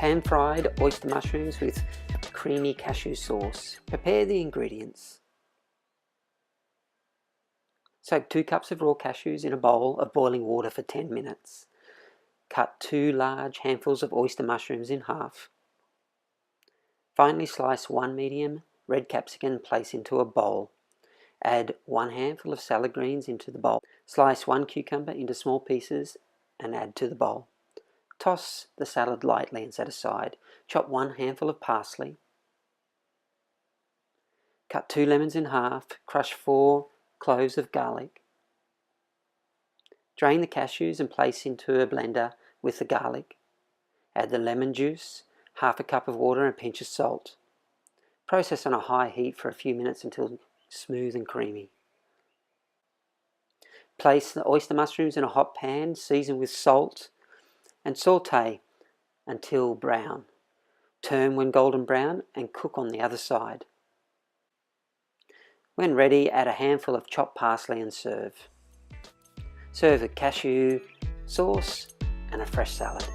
Pan-fried oyster mushrooms with creamy cashew sauce. Prepare the ingredients. Soak 2 cups of raw cashews in a bowl of boiling water for 10 minutes. Cut 2 large handfuls of oyster mushrooms in half. Finely slice 1 medium red capsicum and place into a bowl. Add 1 handful of salad greens into the bowl. Slice 1 cucumber into small pieces and add to the bowl. Toss the salad lightly and set aside. Chop 1 handful of parsley. Cut 2 lemons in half. Crush 4 cloves of garlic. Drain the cashews and place into a blender with the garlic. Add the lemon juice, half a cup of water and a pinch of salt. Process on a high heat for a few minutes until smooth and creamy. Place the oyster mushrooms in a hot pan, season with salt and saute until brown. Turn when golden brown and cook on the other side. When ready, add a handful of chopped parsley and serve. Serve with cashew sauce and a fresh salad.